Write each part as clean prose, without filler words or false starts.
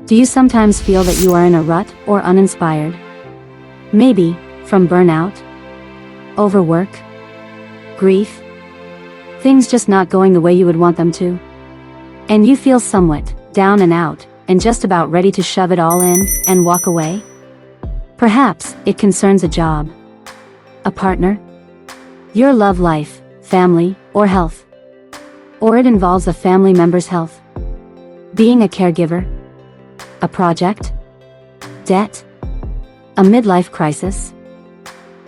Do you sometimes feel that you are in a rut or uninspired? Maybe from burnout, overwork, grief, things just not going the way you would want them to. And you feel somewhat down and out, and just about ready to shove it all in and walk away? Perhaps it concerns a job, a partner, your love life, family, or health. Or it involves a family member's health, being a caregiver, a project, debt, a midlife crisis.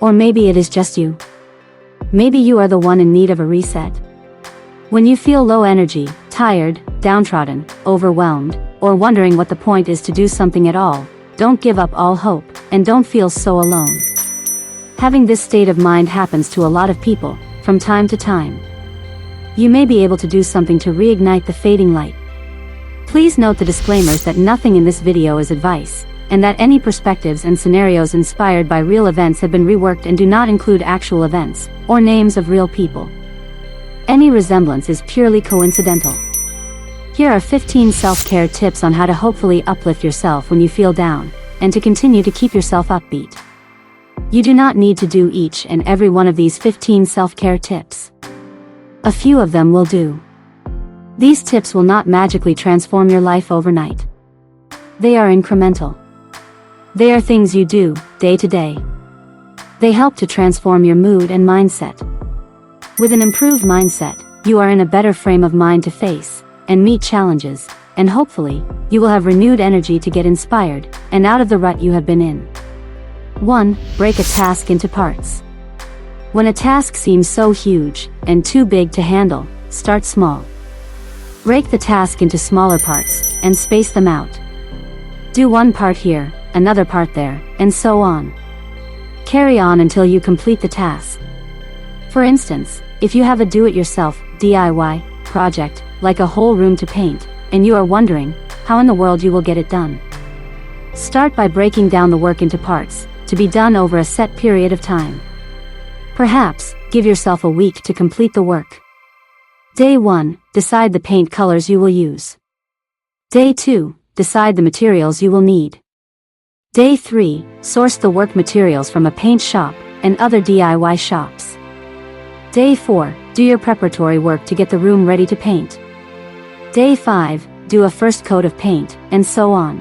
Or maybe it is just you. Maybe you are the one in need of a reset. When you feel low energy, tired, downtrodden, overwhelmed, or wondering what the point is to do something at all, don't give up all hope, and don't feel so alone. Having this state of mind happens to a lot of people, from time to time. You may be able to do something to reignite the fading light. Please note the disclaimers that nothing in this video is advice, and that any perspectives and scenarios inspired by real events have been reworked and do not include actual events, or names of real people. Any resemblance is purely coincidental. Here are 15 self-care tips on how to hopefully uplift yourself when you feel down, and to continue to keep yourself upbeat. You do not need to do each and every one of these 15 self-care tips. A few of them will do. These tips will not magically transform your life overnight. They are incremental. They are things you do, day to day. They help to transform your mood and mindset. With an improved mindset, you are in a better frame of mind to face and meet challenges, and hopefully, you will have renewed energy to get inspired and out of the rut you have been in. 1. Break a task into parts. When a task seems so huge and too big to handle, start small. Break the task into smaller parts and space them out. Do one part here, another part there, and so on. Carry on until you complete the task. For instance, if you have a do-it-yourself (DIY) project, like a whole room to paint, and you are wondering how in the world you will get it done, start by breaking down the work into parts, to be done over a set period of time. Perhaps, give yourself a week to complete the work. Day 1, decide the paint colors you will use. Day 2, decide the materials you will need. Day 3, source the work materials from a paint shop and other DIY shops. Day 4, do your preparatory work to get the room ready to paint. Day 5, do a first coat of paint, and so on.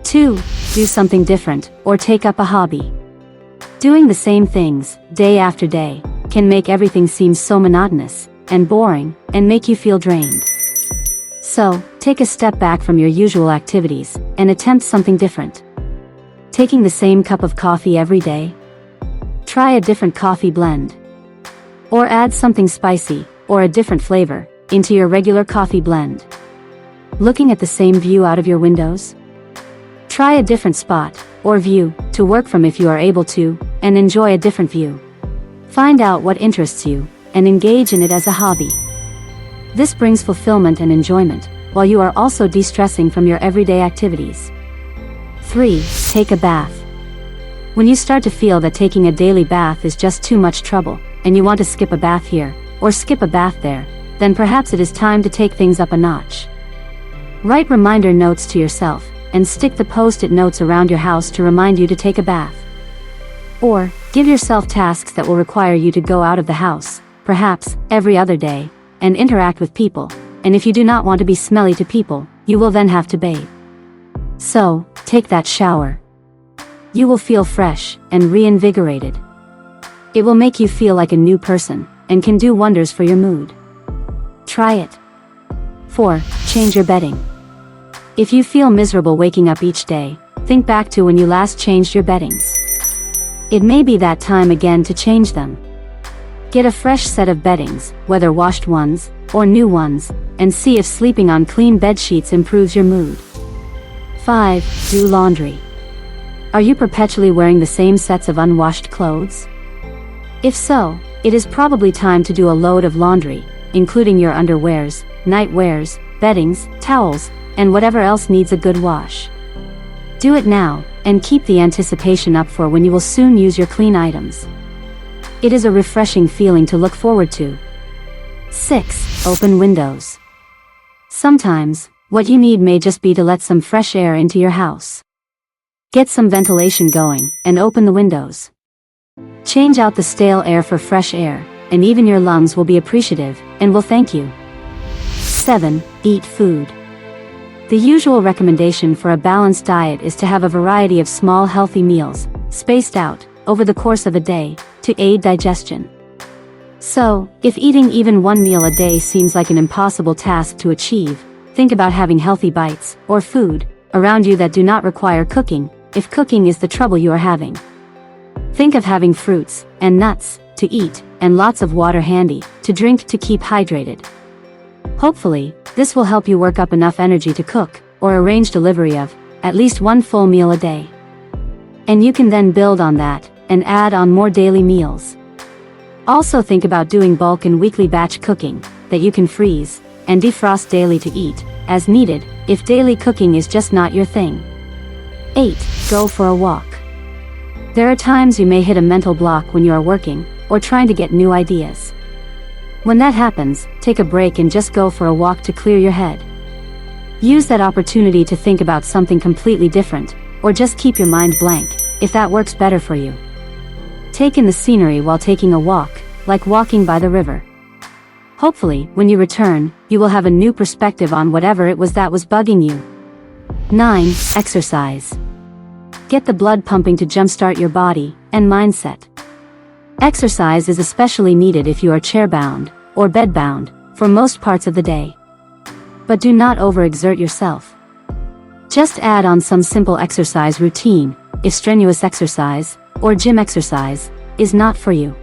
2, do something different, or take up a hobby. Doing the same things, day after day, can make everything seem so monotonous and boring, and make you feel drained. So, take a step back from your usual activities, and attempt something different. Taking the same cup of coffee every day? Try a different coffee blend. Or add something spicy, or a different flavor, into your regular coffee blend. Looking at the same view out of your windows? Try a different spot, or view, to work from if you are able to, and enjoy a different view. Find out what interests you, and engage in it as a hobby. This brings fulfillment and enjoyment, while you are also de-stressing from your everyday activities. 3. Take a bath. When you start to feel that taking a daily bath is just too much trouble, and you want to skip a bath here, or skip a bath there, then perhaps it is time to take things up a notch. Write reminder notes to yourself, and stick the post-it notes around your house to remind you to take a bath. Or, give yourself tasks that will require you to go out of the house, perhaps, every other day, and interact with people, and if you do not want to be smelly to people, you will then have to bathe. So, take that shower. You will feel fresh and reinvigorated. It will make you feel like a new person, and can do wonders for your mood. Try it. 4. Change your bedding. If you feel miserable waking up each day, think back to when you last changed your beddings. It may be that time again to change them. Get a fresh set of beddings, whether washed ones, or new ones, and see if sleeping on clean bed sheets improves your mood. 5. Do laundry. Are you perpetually wearing the same sets of unwashed clothes? If so, it is probably time to do a load of laundry, including your underwears, nightwears, beddings, towels, and whatever else needs a good wash. Do it now, and keep the anticipation up for when you will soon use your clean items. It is a refreshing feeling to look forward to. 6. Open windows. Sometimes, What you need may just be to let some fresh air into your house. Get some ventilation going, and open the windows. Change out the stale air for fresh air, and even your lungs will be appreciative, and will thank you. 7. Eat food. The usual recommendation for a balanced diet is to have a variety of small healthy meals, spaced out, over the course of a day, to aid digestion. So, if eating even one meal a day seems like an impossible task to achieve, think about having healthy bites, or food, around you that do not require cooking, if cooking is the trouble you are having. Think of having fruits, and nuts, to eat, and lots of water handy, to drink to keep hydrated. Hopefully, this will help you work up enough energy to cook, or arrange delivery of, at least one full meal a day. And you can then build on that, and add on more daily meals. Also think about doing bulk and weekly batch cooking, that you can freeze, and defrost daily to eat, as needed, if daily cooking is just not your thing. 8. Go for a walk. There are times you may hit a mental block when you are working, or trying to get new ideas. When that happens, take a break and just go for a walk to clear your head. Use that opportunity to think about something completely different, or just keep your mind blank, if that works better for you. Take in the scenery while taking a walk, like walking by the river. Hopefully, when you return, you will have a new perspective on whatever it was that was bugging you. 9. Exercise. Get the blood pumping to jumpstart your body and mindset. Exercise is especially needed if you are chair-bound, or bed-bound, for most parts of the day. But do not overexert yourself. Just add on some simple exercise routine, if strenuous exercise, or gym exercise, is not for you.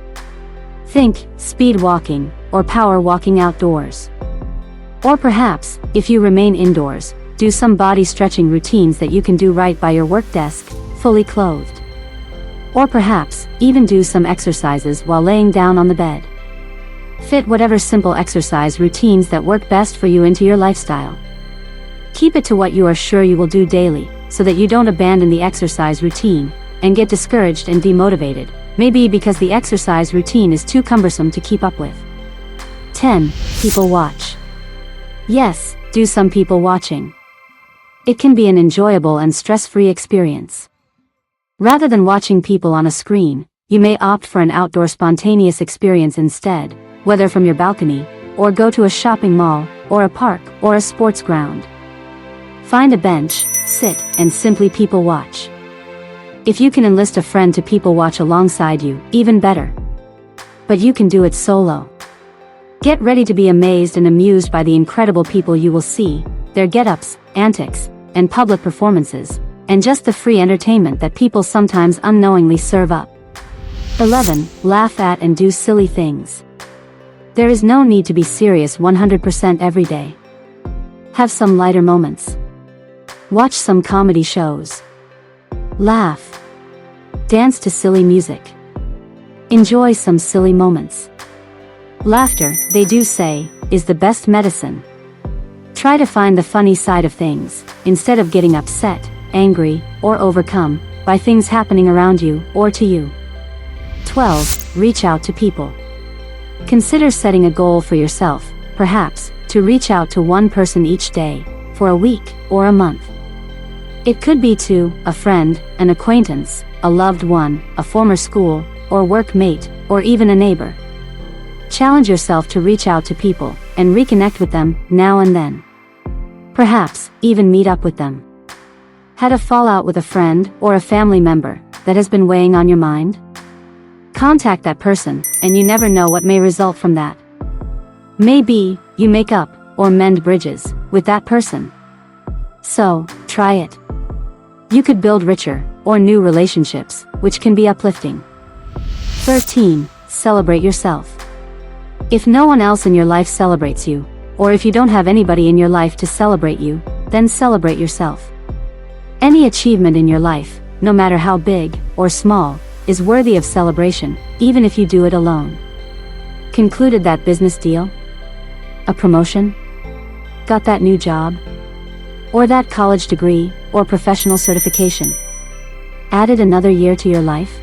Think, speed walking, or power walking outdoors. Or perhaps, if you remain indoors, do some body stretching routines that you can do right by your work desk, fully clothed. Or perhaps, even do some exercises while laying down on the bed. Fit whatever simple exercise routines that work best for you into your lifestyle. Keep it to what you are sure you will do daily, so that you don't abandon the exercise routine, and get discouraged and demotivated, maybe because the exercise routine is too cumbersome to keep up with. 10. People watch. Yes, do some people watching. It can be an enjoyable and stress-free experience. Rather than watching people on a screen, you may opt for an outdoor spontaneous experience instead, whether from your balcony, or go to a shopping mall, or a park, or a sports ground. Find a bench, sit, and simply people watch. If you can enlist a friend to people watch alongside you, even better. But you can do it solo. Get ready to be amazed and amused by the incredible people you will see, their get-ups, antics, and public performances, and just the free entertainment that people sometimes unknowingly serve up. 11. Laugh at and do silly things. There is no need to be serious 100% every day. Have some lighter moments. Watch some comedy shows. Laugh. Dance to silly music. Enjoy some silly moments. Laughter, they do say, is the best medicine. Try to find the funny side of things, instead of getting upset, angry, or overcome by things happening around you or to you. 12. Reach out to people. Consider setting a goal for yourself, perhaps, to reach out to one person each day, for a week, or a month. It could be to a friend, an acquaintance, a loved one, a former school, or workmate, or even a neighbor. Challenge yourself to reach out to people, and reconnect with them, now and then. Perhaps, even meet up with them. Had a fallout with a friend, or a family member, that has been weighing on your mind? Contact that person, and you never know what may result from that. Maybe, you make up, or mend bridges, with that person. So, try it. You could build richer, or new relationships, which can be uplifting. 13. Celebrate yourself. If no one else in your life celebrates you, or if you don't have anybody in your life to celebrate you, then celebrate yourself. Any achievement in your life, no matter how big, or small, is worthy of celebration, even if you do it alone. Concluded that business deal? A promotion? Got that new job? Or that college degree, or professional certification? Added another year to your life?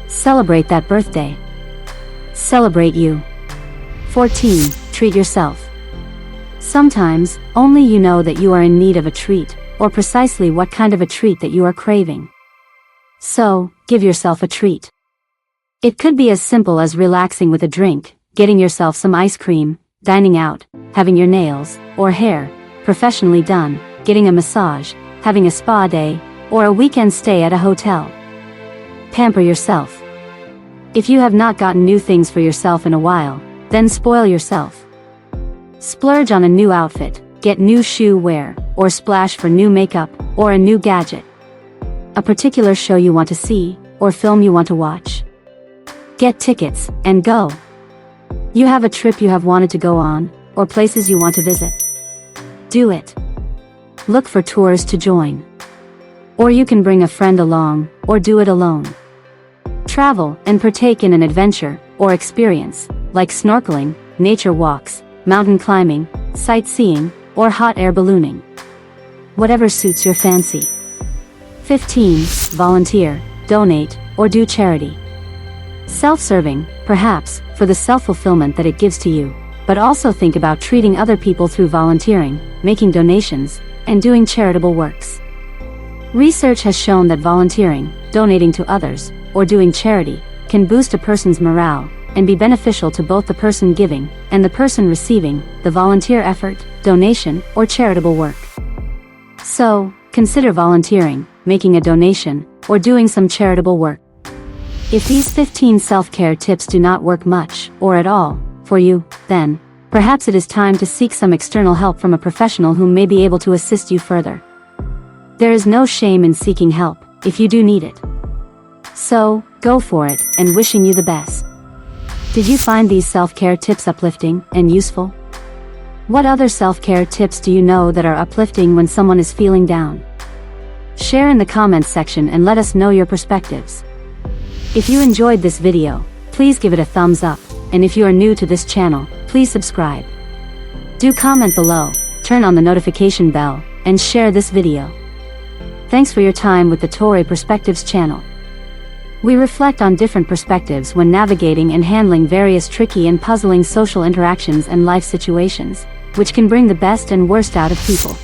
Celebrate that birthday. Celebrate you. 14. Treat yourself. Sometimes, only you know that you are in need of a treat, or precisely what kind of a treat that you are craving. So, give yourself a treat. It could be as simple as relaxing with a drink, getting yourself some ice cream, dining out, having your nails or hair professionally done, getting a massage, having a spa day, or a weekend stay at a hotel. Pamper yourself. If you have not gotten new things for yourself in a while, then spoil yourself. Splurge on a new outfit, get new shoe wear, or splash for new makeup, or a new gadget. A particular show you want to see, or film you want to watch. Get tickets, and go. You have a trip you have wanted to go on, or places you want to visit. Do it. Look for tours to join. Or you can bring a friend along, or do it alone. Travel and partake in an adventure, or experience, like snorkeling, nature walks, mountain climbing, sightseeing, or hot air ballooning. Whatever suits your fancy. 15. Volunteer, donate, or do charity. Self-serving, perhaps, for the self-fulfillment that it gives to you, but also think about treating other people through volunteering, making donations, and doing charitable works. Research has shown that volunteering, donating to others, or doing charity, can boost a person's morale, and be beneficial to both the person giving, and the person receiving, the volunteer effort, donation, or charitable work. So, consider volunteering, making a donation, or doing some charitable work. If these 15 self-care tips do not work much, or at all, for you, then, perhaps it is time to seek some external help from a professional who may be able to assist you further. There is no shame in seeking help, if you do need it. So, go for it, and wishing you the best. Did you find these self-care tips uplifting and useful? What other self-care tips do you know that are uplifting when someone is feeling down? Share in the comments section and let us know your perspectives. If you enjoyed this video, please give it a thumbs up, and if you are new to this channel, please subscribe. Do comment below, turn on the notification bell, and share this video. Thanks for your time with the Toray Perspectives channel. We reflect on different perspectives when navigating and handling various tricky and puzzling social interactions and life situations, which can bring the best and worst out of people.